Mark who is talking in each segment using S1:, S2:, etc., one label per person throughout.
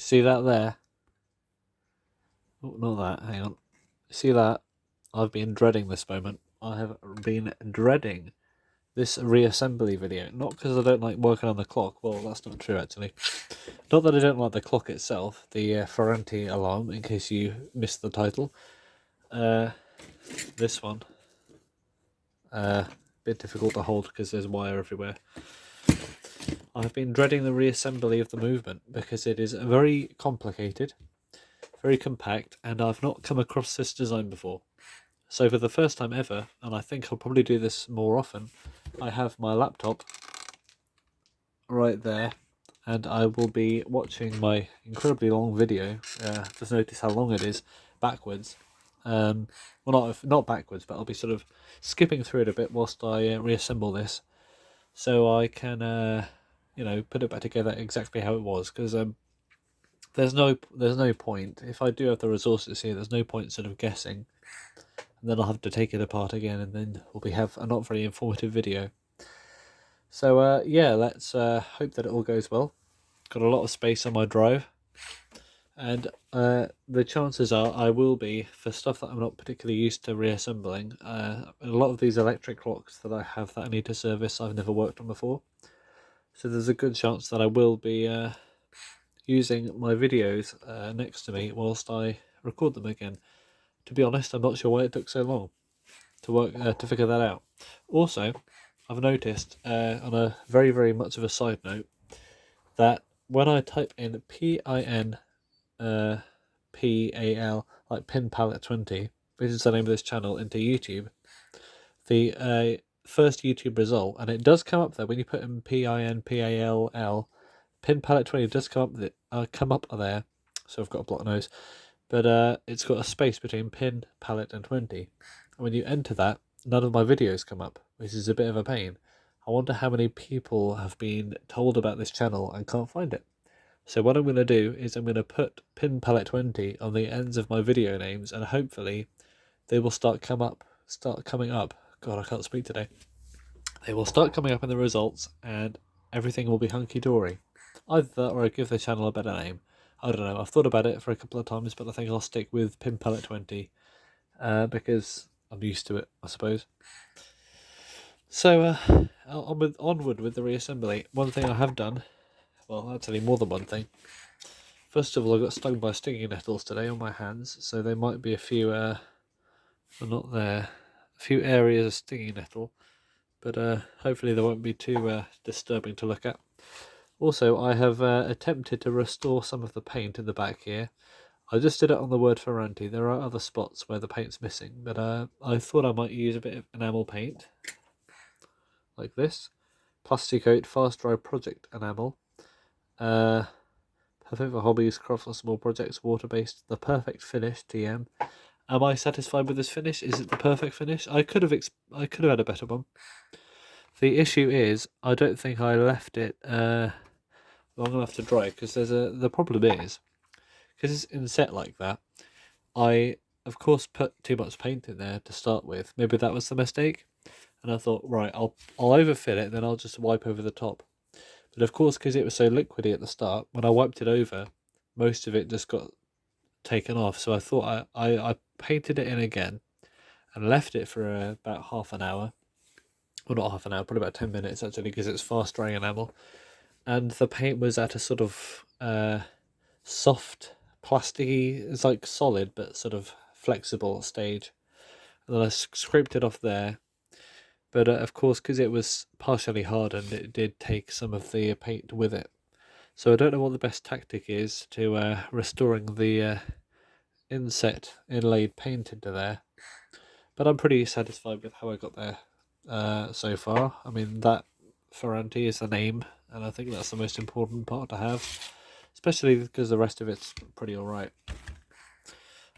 S1: See that there? Oh, not that, hang on. See that? I've been dreading this moment. I have been dreading this reassembly video. Not because I don't like working on the clock. Well, that's not true, actually. Not that I don't like the clock itself, the Ferranti alarm, in case you missed the title. This one. Bit difficult to hold because there's wire everywhere. I've been dreading the reassembly of the movement because it is very complicated, very compact, and I've not come across this design before. So for the first time ever, and I think I'll probably do this more often, I have my laptop right there, and I will be watching my incredibly long video. Just notice how long it is backwards. Well, not backwards, but I'll be sort of skipping through it a bit whilst I reassemble this, so I can put it back together exactly how it was. Because there's no point if I do have the resources here. There's no point sort of guessing, and then I'll have to take it apart again, and then we'll have a not very informative video. So yeah, let's hope that it all goes well. Got a lot of space on my drive, and the chances are I will be, for stuff that I'm not particularly used to reassembling, a lot of these electric clocks that I have that I need to service I've never worked on before. So there's a good chance that I will be using my videos next to me whilst I record them again. To be honest, I'm not sure why it took so long to figure that out. Also, I've noticed, on a very, very much of a side note, that when I type in PINPAL, like pinpallet20, which is the name of this channel, into YouTube, the first YouTube result, and it does come up there when you put in PINPALL, pinpallet20 does come up there. So I've got a block nose, but it's got a space between pin, pallet, and 20. And when you enter that, none of my videos come up, which is a bit of a pain. I wonder how many people have been told about this channel and can't find it. So what I'm going to do is I'm going to put pinpallet20 on the ends of my video names, and hopefully they will start coming up. God, I can't speak today. They will start coming up in the results, and everything will be hunky-dory. Either that, or I give the channel a better name. I don't know. I've thought about it for a couple of times, but I think I'll stick with pinpallet20 because I'm used to it, I suppose. So onward with the reassembly. One thing I have done, well, actually more than one thing. First of all, I got stung by stinging nettles today on my hands, so there might be a few, well, not there, a few areas of stinging nettle, but hopefully they won't be too disturbing to look at. Also, I have attempted to restore some of the paint in the back here. I just did it on the word Ferranti. There are other spots where the paint's missing, but I thought I might use a bit of enamel paint, like this. Plasticoat Fast Dry Project enamel. Perfect for hobbies, craft for small projects, water-based. The perfect finish, TM. Am I satisfied with this finish? Is it the perfect finish? I could have had a better one. The issue is, I don't think I left it long enough to dry, because the problem is, because it's inset like that, I of course put too much paint in there to start with. Maybe that was the mistake, and I thought, right, I'll overfill it, then I'll just wipe over the top. But of course, because it was so liquidy at the start, when I wiped it over, most of it just got taken off. So I thought I painted it in again and left it for about half an hour. Well, not half an hour, probably about 10 minutes actually, because it's fast drying enamel. And the paint was at a sort of soft, plasticky, it's like solid but sort of flexible stage. And then I scraped it off there. But of course, because it was partially hardened, it did take some of the paint with it. So I don't know what the best tactic is to restoring the inset inlaid paint into there. But I'm pretty satisfied with how I got there so far. I mean, that Ferranti is the name, and I think that's the most important part to have, especially because the rest of it's pretty alright.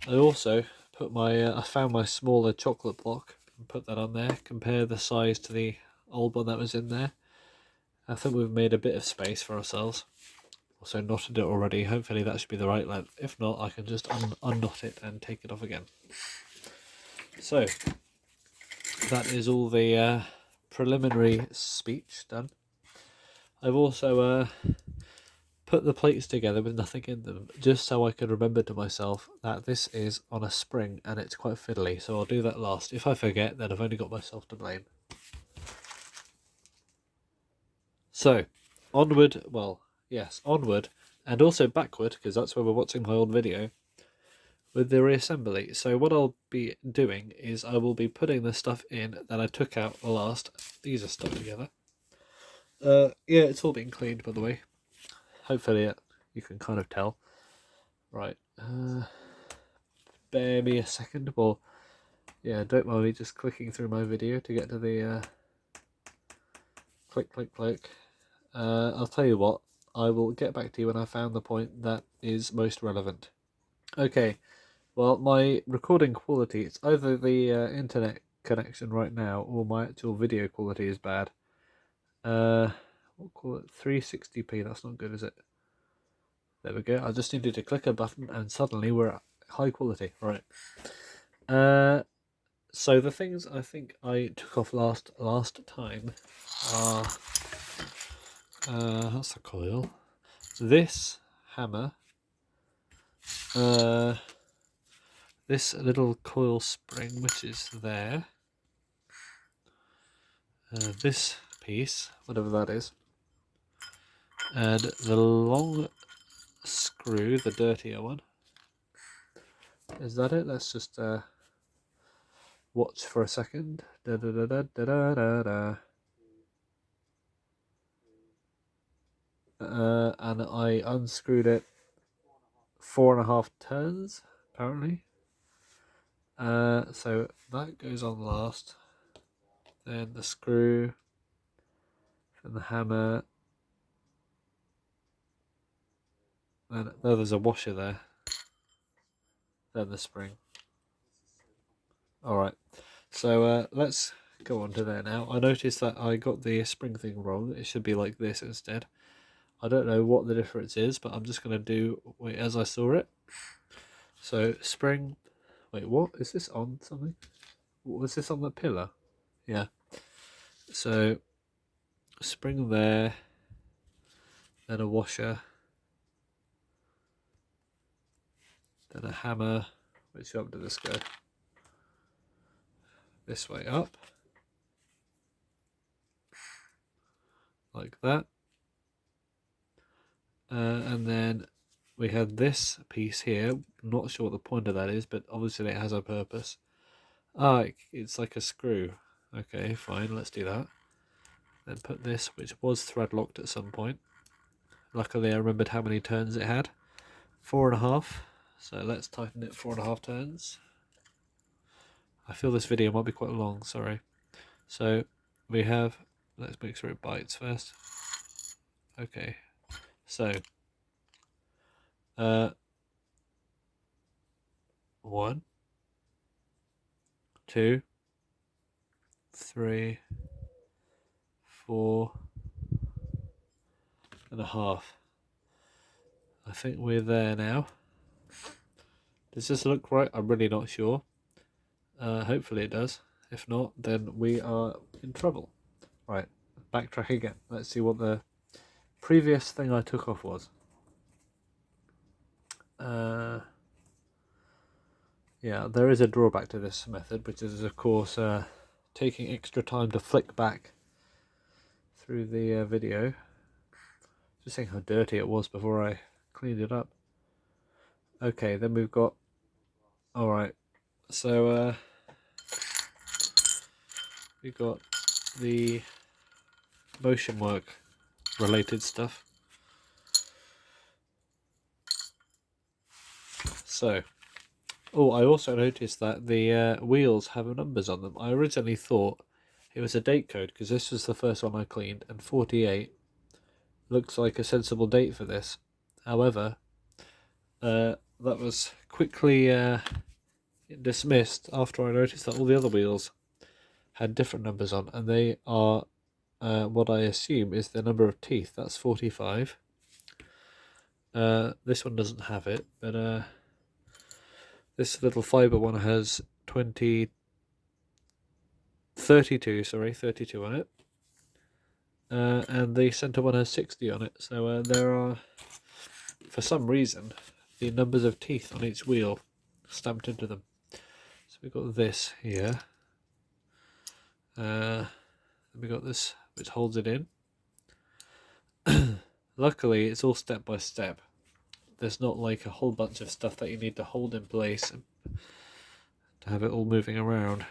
S1: I also put I found my smaller chocolate block and put that on there, compare the size to the old one that was in there. I think we've made a bit of space for ourselves. Also knotted it already, hopefully that should be the right length. If not, I can just unknot it and take it off again. So, that is all the preliminary speech done. I've also put the plates together with nothing in them, just so I could remember to myself that this is on a spring and it's quite fiddly, so I'll do that last. If I forget, then I've only got myself to blame. So, onward, well, yes, onward, and also backward, because that's where we're watching my old video, with the reassembly. So what I'll be doing is I will be putting the stuff in that I took out last. These are stuck together. Yeah, it's all been cleaned, by the way. Hopefully you can kind of tell. Right, bear me a second. Well, yeah, don't mind me just clicking through my video to get to the click, click, click. I'll tell you what, I will get back to you when I found the point that is most relevant. Okay, well, my recording quality, it's either the internet connection right now or my actual video quality is bad. We'll call it 360p, that's not good, is it? There we go, I just needed to click a button and suddenly we're at high quality. Right. So the things I think I took off last time are that's a coil. This hammer, this little coil spring which is there, this piece, whatever that is, and the long screw, the dirtier one. Is that it? Let's just watch for a second. Da da da da da da da da. And I unscrewed it 4.5 turns, apparently. So that goes on last. Then the screw, then the hammer. Then there's a washer there. Then the spring. Alright, so let's go on to there now. I noticed that I got the spring thing wrong. It should be like this instead. I don't know what the difference is, but I'm just going to do it as I saw it. So spring, wait, what? Is this on something? Was this on the pillar? Yeah. So spring there, then a washer, then a hammer. Which up did this go? This way up, like that. And then we had this piece here. Not sure what the point of that is, but obviously it has a purpose. Ah, it's like a screw. Okay, fine, let's do that. Then put this, which was thread locked at some point. Luckily I remembered how many turns it had. 4.5. So let's tighten it 4.5 turns. I feel this video might be quite long, sorry. So we have, let's make sure it bites first. Okay, so 1, 2, 3, 4.5. I think we're there now. Does this look right? I'm really not sure. Hopefully it does. If not, then we are in trouble. Right, backtrack again. Let's see what the previous thing I took off was. Yeah, there is a drawback to this method, which is of course taking extra time to flick back through the video. Just saying how dirty it was before I cleaned it up. Okay, then we've got, alright, so we've got the motion work related stuff. So, oh, I also noticed that the wheels have numbers on them. I originally thought it was a date code because this was the first one I cleaned, and 48 looks like a sensible date for this. However, that was quickly dismissed after I noticed that all the other wheels had different numbers on, and they are what I assume is the number of teeth. That's 45. This one doesn't have it, but this little fibre one has 32 on it. And the centre one has 60 on it. So there are for some reason, the numbers of teeth on each wheel stamped into them. So we've got this here. We got this which holds it in. Luckily, it's all step by step. There's not like a whole bunch of stuff that you need to hold in place to have it all moving around,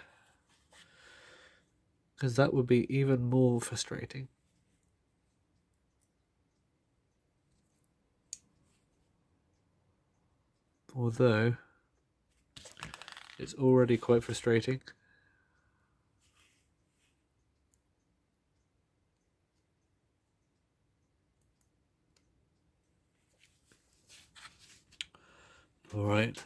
S1: because that would be even more frustrating. Although it's already quite frustrating. All right.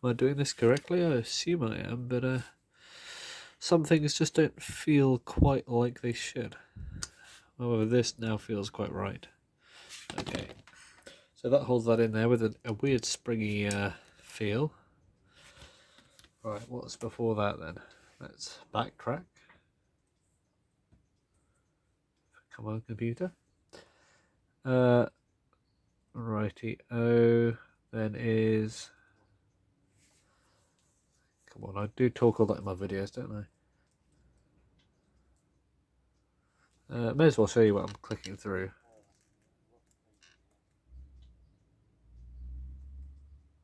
S1: Am I doing this correctly? I assume I am, but some things just don't feel quite like they should. However, this now feels quite right. Okay, so that holds that in there with a weird springy feel. Right, what's before that then? Let's backtrack. Come on, computer. Righty-o, then is... Come on, I do talk all that in my videos, don't I? May as well show you what I'm clicking through.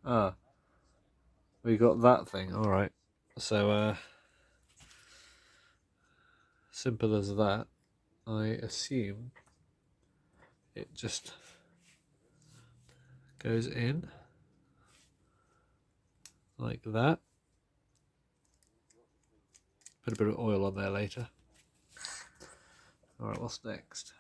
S1: Ah, we got that thing, alright. So, simple as that. I assume it just goes in like that. Put a bit of oil on there later. Alright, what's next?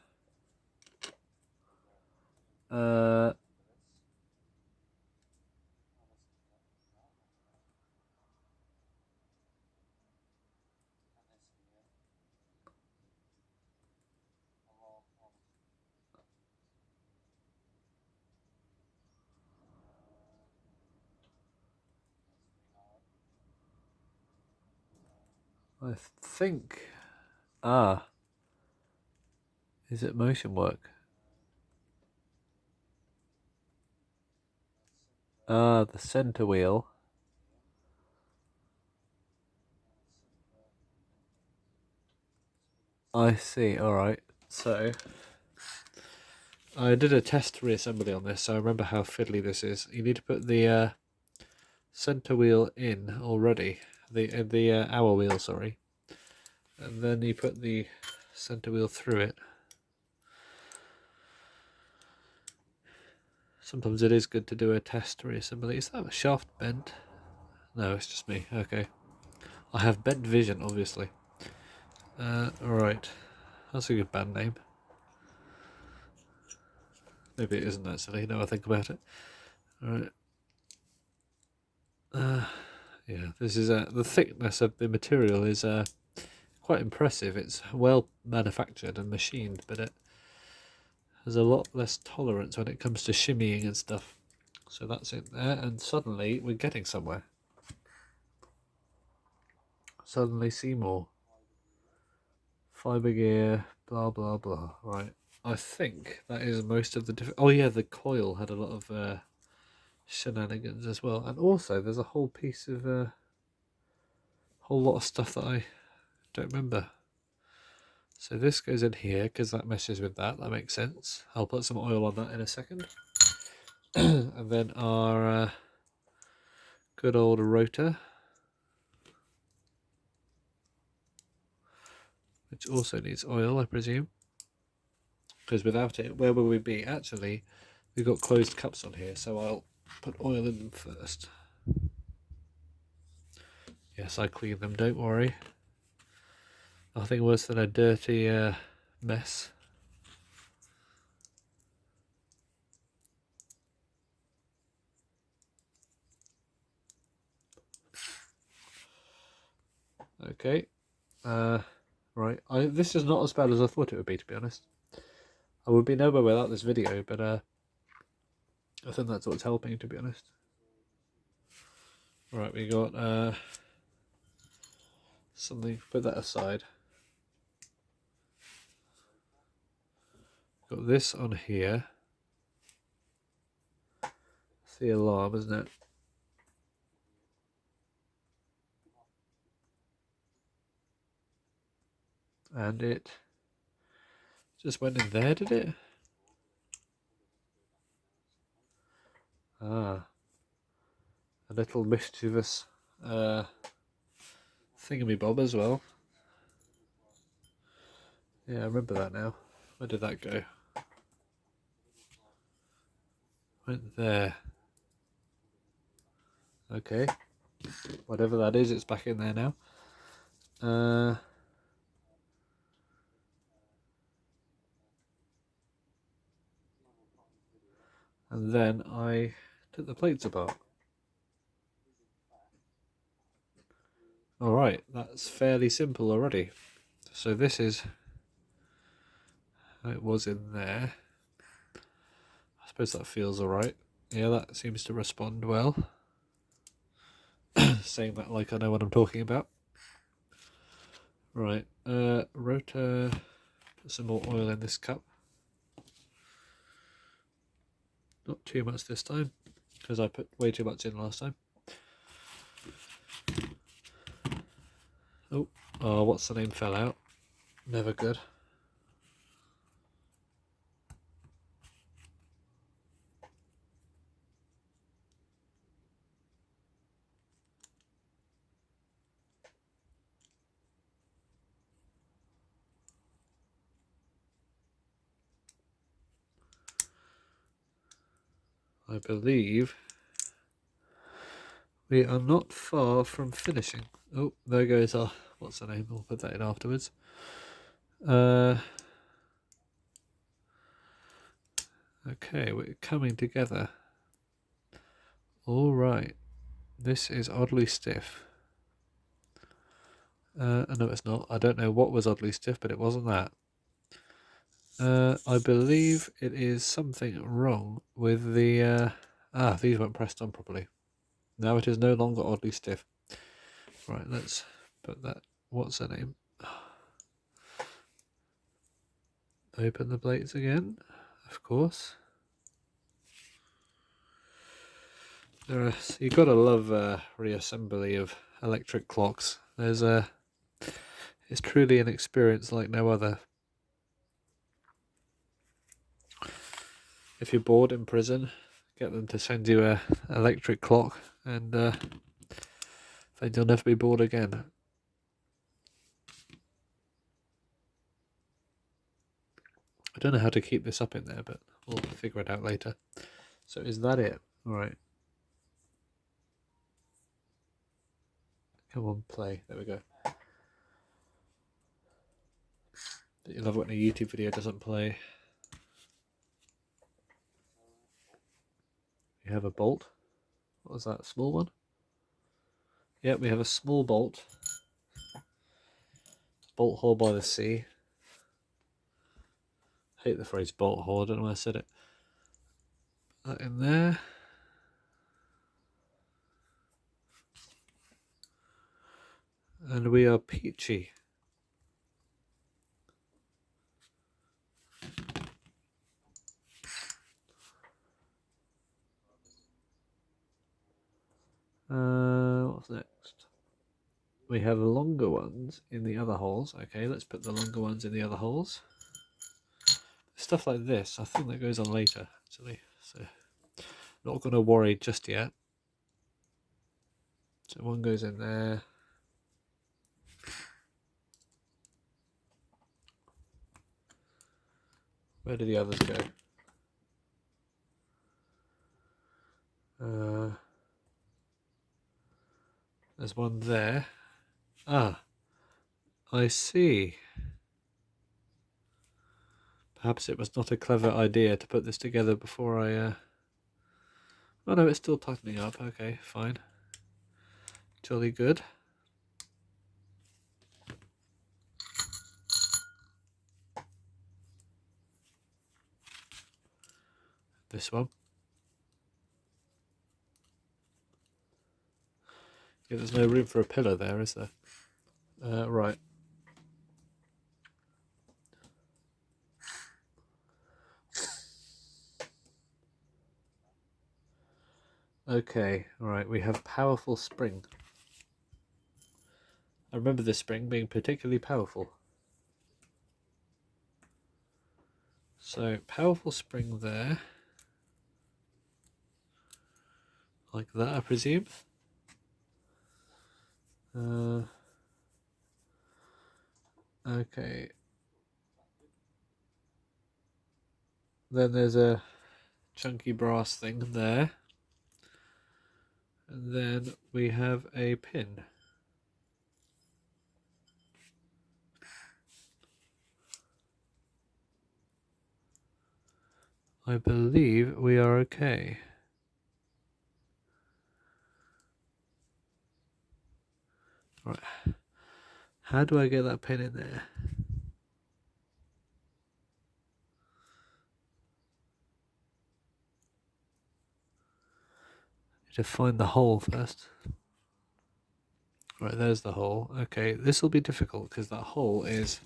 S1: I think... is it motion work? The center wheel. I see, alright. So, I did a test reassembly on this, so I remember how fiddly this is. You need to put the center wheel in already. The hour wheel, sorry. And then you put the center wheel through it. Sometimes it is good to do a test reassembly. Is that a shaft bent? No, it's just me. Okay. I have bent vision, obviously. Alright. That's a good band name. Maybe it isn't actually, now I think about it. Alright. Yeah, this is the thickness of the material is quite impressive. It's well manufactured and machined, but it has a lot less tolerance when it comes to shimmying and stuff. So that's it there, and suddenly we're getting somewhere. Suddenly Seymour. Fiber gear, blah blah blah. Right, I think that is most of the different... Oh yeah, the coil had a lot of shenanigans as well, and also there's a whole piece of whole lot of stuff that I don't remember. So this goes in here because that meshes with that. That makes sense. I'll put some oil on that in a second. And then our good old rotor, which also needs oil, I presume, because without it, where will we be? Actually, we've got closed cups on here, so I'll put oil in them first. Yes, I clean them, don't worry. Nothing worse than a dirty mess. Okay, right, this is not as bad as I thought it would be, to be honest. I would be nowhere without this video, but I think that's what's helping, to be honest. Right, we got something, put that aside. Got this on here. It's the alarm, isn't it? And it just went in there, did it? Ah, a little mischievous thingamy-bob as well. Yeah, I remember that now. Where did that go? Went there. Okay. Whatever that is, it's back in there now. And then I took the plates apart. Alright, that's fairly simple already. So this is how it was in there. I suppose that feels alright. Yeah, that seems to respond well. Saying that like I know what I'm talking about. Right, rotor, put some more oil in this cup. Not too much this time, because I put way too much in last time. Oh, what's the name fell out. Never good. I believe we are not far from finishing. Oh, there goes our, what's the name? We'll put that in afterwards. Okay, we're coming together. All right, this is oddly stiff. No, it's not. I don't know what was oddly stiff, but it wasn't that. I believe it is something wrong with the... these weren't pressed on properly. Now it is no longer oddly stiff. Right, let's put that... What's the name? Open the plates again, of course. You gotta love reassembly of electric clocks. It's truly an experience like no other. If you're bored in prison, get them to send you a electric clock, and then you'll never be bored again. I don't know how to keep this up in there, but we'll figure it out later. So is that it? All right. Come on, play. There we go. You love it when a YouTube video doesn't play. You have a bolt. What was that? A small one? Yep, we have a small bolt. Bolt hole by the sea. I hate the phrase bolt hole. I don't know why I said it. That in there. And we are peachy. What's next? We have longer ones in the other holes. Okay, let's put the longer ones in the other holes. Stuff like this, I think that goes on later, actually. So, not going to worry just yet. So one goes in there. Where do the others go? There's one there. Ah, I see. Perhaps it was not a clever idea to put this together before I... Oh no, it's still tightening up. Okay, fine. Jolly good. This one. Yeah, there's no room for a pillar there, is there? Right. Okay, alright, we have powerful spring. I remember this spring being particularly powerful. So, powerful spring there. Like that, I presume. Okay. Then there's a chunky brass thing there. And then we have a pin. I believe we are okay. Right. How do I get that pin in there? Need to find the hole first. Right, there's the hole. Okay, this will be difficult because that hole is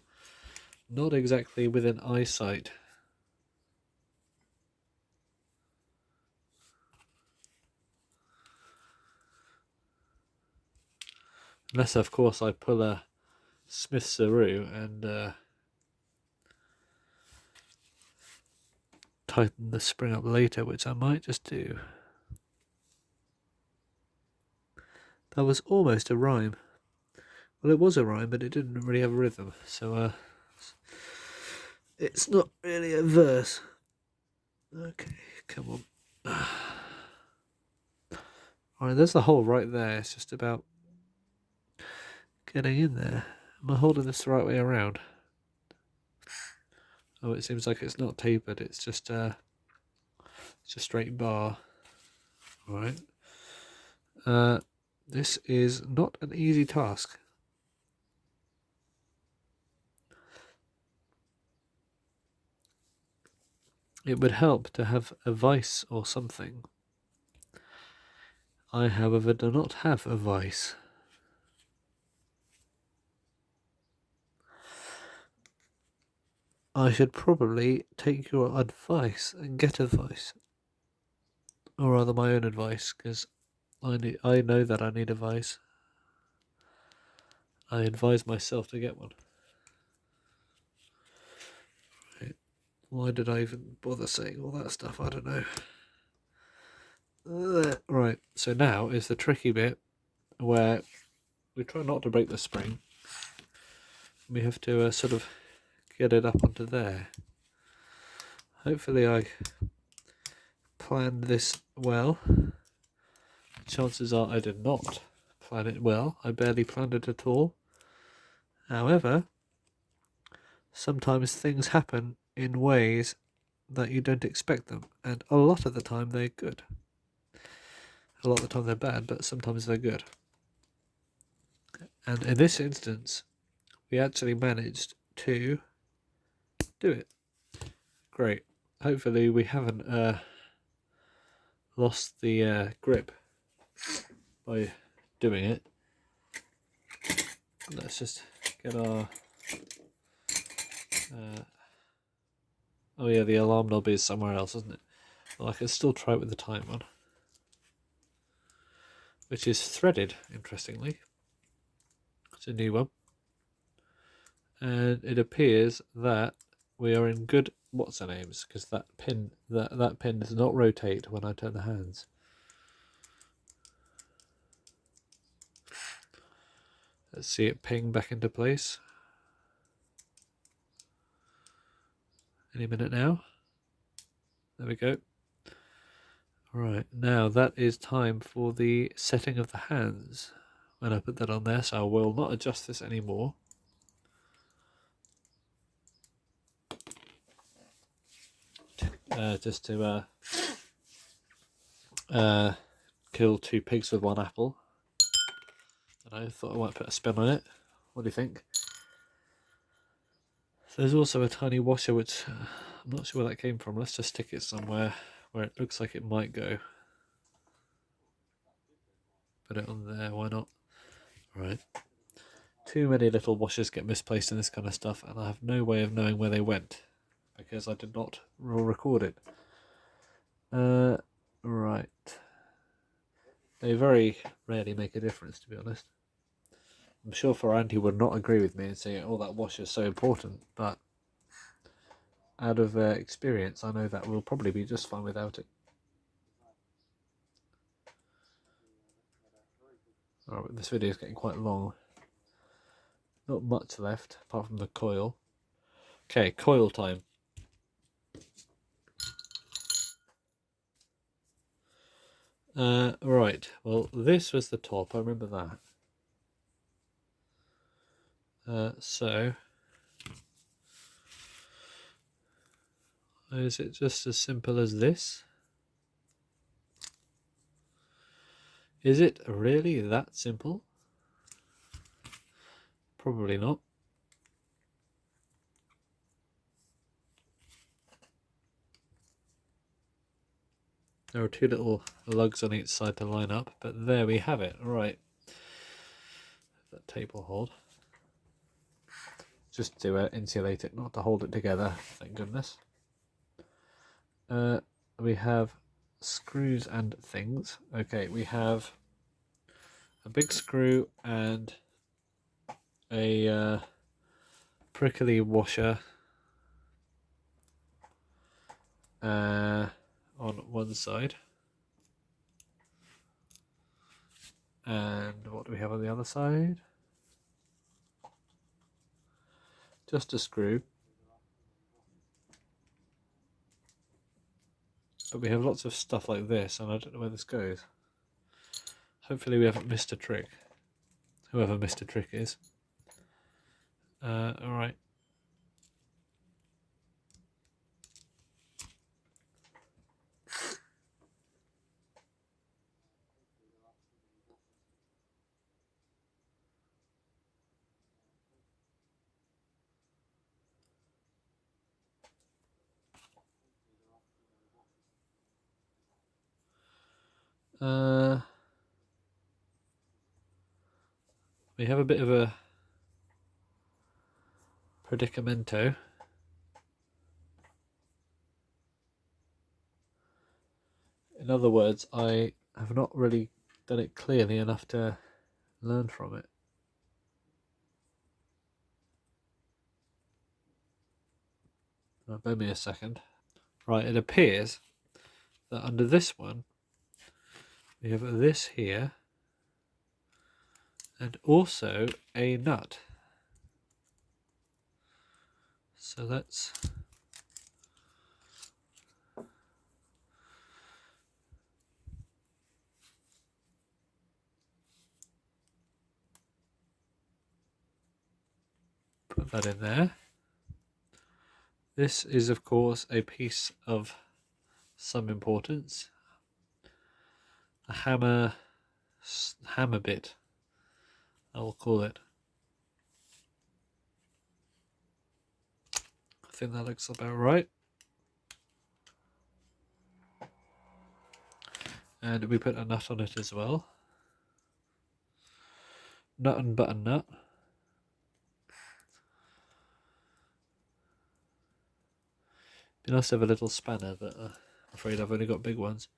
S1: not exactly within eyesight. Unless, of course, I pull a Smith Saru and tighten the spring up later, which I might just do. That was almost a rhyme. Well, it was a rhyme, but it didn't really have a rhythm, so it's not really a verse. Okay, come on. Alright, there's the hole right there. It's just about getting in there. Am I holding this the right way around? Oh, it seems like it's not tapered. It's just a straight bar. Alright. This is not an easy task. It would help to have a vise or something. I, however, do not have a vise. I should probably take your advice and get a vise. Or rather my own advice, because I know that I need a vise. I advise myself to get one. Right. Why did I even bother saying all that stuff? I don't know. Right, so now is the tricky bit where we try not to break the spring. We have to sort of get it up onto there. Hopefully I planned this well. Chances are I did not plan it well. I barely planned it at all. However, sometimes things happen in ways that you don't expect them, and a lot of the time they're good. A lot of the time they're bad, but sometimes they're good. And in this instance, we actually managed to do it. Great. Hopefully we haven't lost the grip by doing it. Let's just get our... oh yeah, the alarm knob is somewhere else, isn't it? Well, I can still try it with the time on. Which is threaded, interestingly. It's a new one. And it appears that we are in good what's-her-names, because that pin does not rotate when I turn the hands. Let's see it ping back into place. Any minute now. There we go. Right, now that is time for the setting of the hands. When I put that on there, so I will not adjust this anymore. Just to kill two pigs with one apple. And I thought I might put a spin on it. What do you think? There's also a tiny washer which I'm not sure where that came from. Let's just stick it somewhere where it looks like it might go. Put it on there, why not? Right. Too many little washers get misplaced in this kind of stuff, and I have no way of knowing where they went because I did not record it. Right. They very rarely make a difference, to be honest. I'm sure Ferranti would not agree with me and say, oh, that washer is so important, but out of experience, I know that we'll probably be just fine without it. Alright, this video is getting quite long. Not much left, apart from the coil. Okay, coil time. Right, well, this was the top, I remember that. So, is it just as simple as this? Is it really that simple? Probably not. There are two little lugs on each side to line up, but there we have it. Right, that tape will hold. Just to insulate it, not to hold it together, thank goodness. We have screws and things. Okay, we have a big screw and a prickly washer on one side. And what do we have on the other side? Just a screw. But we have lots of stuff like this, and I don't know where this goes. Hopefully we haven't missed a trick. Whoever missed a trick is. Alright. We have a bit of a predicamento. In other words, I have not really done it clearly enough to learn from it. Bear me a second. Right, it appears that under this one we have this here and also a nut. So let's put that in there. This is of course a piece of some importance. A hammer bit, I will call it. I think that looks about right. And we put a nut on it as well. Nut and button nut. Be nice to have a little spanner, but I'm afraid I've only got big ones.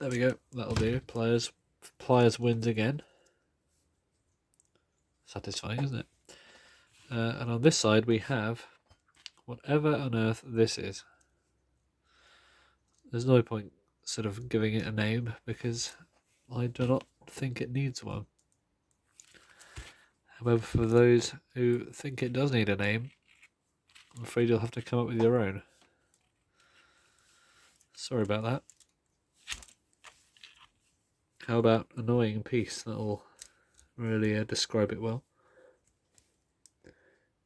S1: There we go, that'll do. Pliers wins again. Satisfying, isn't it? And on this side we have whatever on earth this is. There's no point sort of giving it a name because I do not think it needs one. However, for those who think it does need a name, I'm afraid you'll have to come up with your own. Sorry about that. How about annoying piece? That'll really describe it well.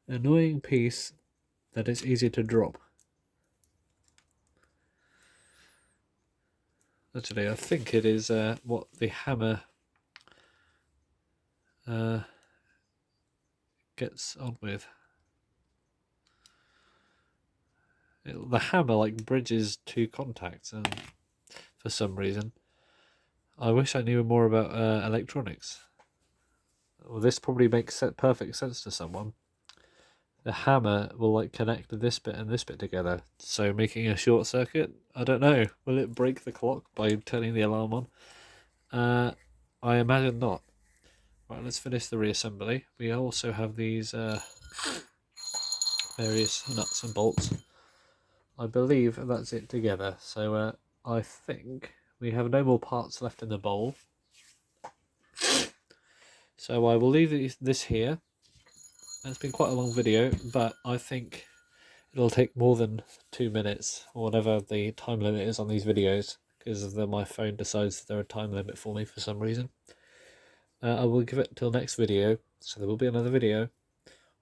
S1: Annoying piece that is easy to drop. Actually, I think it is what the hammer gets on with. The hammer like bridges two contacts, and for some reason, I wish I knew more about electronics. Well, this probably makes perfect sense to someone. the hammer will like connect this bit and this bit together, so making a short circuit. I don't know. Will it break the clock by turning the alarm on? I imagine not. Right, let's finish the reassembly. We also have these various nuts and bolts. I believe that's it together. So I think we have no more parts left in the bowl. So I will leave this here. It's been quite a long video, but I think it'll take more than 2 minutes, or whatever the time limit is on these videos, because my phone decides there are a time limit for me for some reason. I will give it till next video, so there will be another video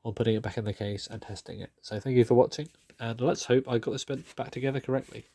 S1: on putting it back in the case and testing it. So thank you for watching, and let's hope I got this bit back together correctly.